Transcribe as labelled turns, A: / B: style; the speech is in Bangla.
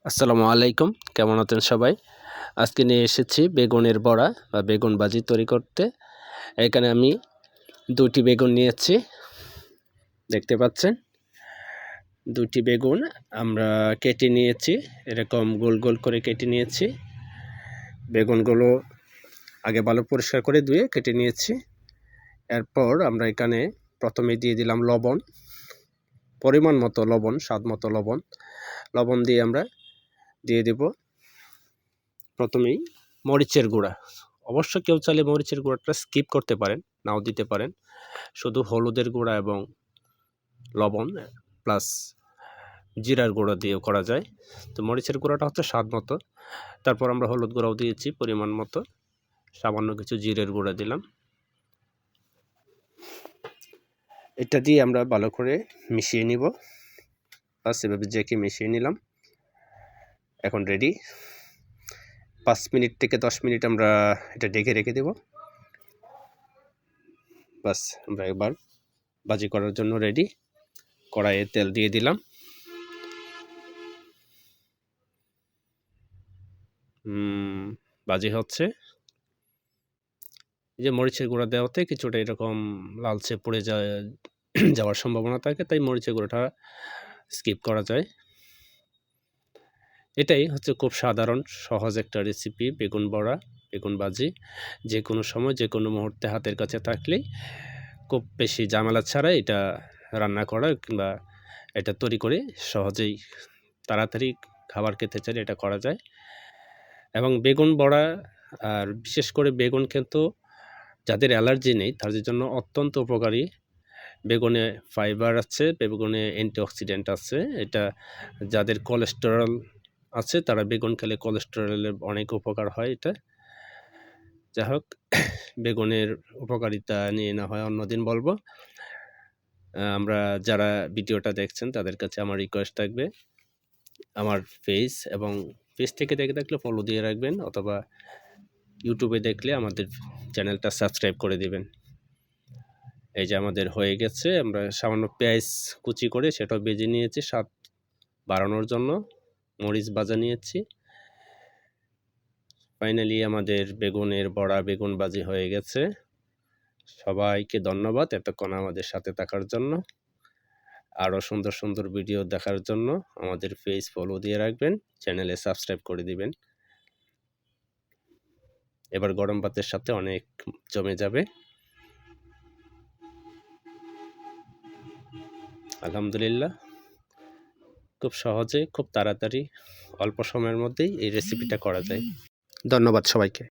A: আসসালামু আলাইকুম, কেমন আছেন সবাই? আজকে নিয়ে এসেছি বেগুনের বড়া বা বেগুন ভাজি তৈরি করতে। এখানে আমি 2টি বেগুন নিয়েছি, দেখতে পাচ্ছেন। 2টি বেগুন আমরা কেটে নিয়েছি, এরকম গোল গোল করে কেটে নিয়েছি। বেগুনগুলো আগে ভালো পরিষ্কার করে ধুয়ে কেটে নিয়েছি। এরপর আমরা এখানে প্রথমে দিয়ে দিলাম লবণ, পরিমাণ মতো লবণ, স্বাদ মতো লবণ। লবণ দিয়ে আমরা দিয়ে দেব প্রথমেই মরিচের গুঁড়া। অবশ্য কেউ চাইলে মরিচের গুঁড়াটা স্কিপ করতে পারেন, নাও দিতে পারেন। শুধু হলুদের গুঁড়া এবং লবণ প্লাস জিরার গুঁড়া দিয়েও করা যায়। তো মরিচের গুঁড়াটা হচ্ছে স্বাদ মতো। তারপর আমরা হলুদ গুঁড়াও দিয়েছি পরিমাণ মতো, সামান্য কিছু জিরের গুঁড়া দিলাম। এটা দিয়ে আমরা ভালো করে মিশিয়ে নিব। বাস এভাবে জেকে মিশিয়ে নিলাম। এখন রেডি। 5 মিনিট থেকে 10 মিনিট আমরা এটা ঢেকে রেখে দেব। বাস আমরা এবার ভাজি করার জন্য রেডি। কড়াইয়ে তেল দিয়ে দিলাম। ভাজি হচ্ছে। এই যে মরিচের গুঁড়া দেওয়াতে কিছুটা এরকম লালচে পড়ে যাওয়ার সম্ভাবনা থাকে, তাই মরিচের গুঁড়োটা স্কিপ করা যায়। এটাই হচ্ছে খুব সাধারণ সহজ একটা রেসিপি, বেগুন বড়া, বেগুন ভাজি। যে কোনো সময় যে কোনো মুহূর্তে হাতের কাছে থাকলেই খুব বেশি ঝামেলা ছাড়া এটা রান্না করা কিংবা এটা তৈরি করে সহজেই তাড়াতাড়ি খাবার খেতে চাইলে এটা করা যায়। এবং বেগুন বড়া আর বিশেষ করে বেগুন কিন্তু যাদের অ্যালার্জি নেই তাদের জন্য অত্যন্ত উপকারী। বেগুনে ফাইবার আছে, বেগুনে অ্যান্টিঅক্সিডেন্ট আছে। এটা যাদের কোলেস্টেরল আছে তারা বেগুন খেলে কোলেস্টেরলের অনেক উপকার হয় এটা। যাই হোক, বেগুনের উপকারিতা নিয়ে না হয় অন্যদিন বলবো। আমরা যারা ভিডিওটা দেখছেন তাদের কাছে আমার রিকোয়েস্ট থাকবে, আমার পেজ থেকে দেখে থাকলে ফলো দিয়ে রাখবেন, অথবা ইউটিউবে দেখলে আমাদের চ্যানেলটা সাবস্ক্রাইব করে দিবেন। এই যে আমাদের হয়ে গেছে। আমরা সামান্য পেঁয়াজ কুচি করে সেটাও ভেজে নিয়েছি স্বাদ বাড়ানোর জন্য। মরিচ ভাজা নিয়েছি। ফাইনালি আমাদের বেগুনের বড়া, বেগুন ভাজি হয়ে গেছে। সবাইকে ধন্যবাদ এতক্ষণ আমাদের সাথে থাকার জন্য। আরও সুন্দর সুন্দর ভিডিও দেখার জন্য আমাদের পেজ ফলো দিয়ে রাখবেন, চ্যানেলে সাবস্ক্রাইব করে দিবেন। এবার গরম ভাতের সাথে অনেক জমে যাবে। আলহামদুলিল্লাহ, খুব সহজে, খুব তাড়াতাড়ি, অল্প সময়ের মধ্যেই এই রেসিপিটা করা যায়। ধন্যবাদ সবাইকে।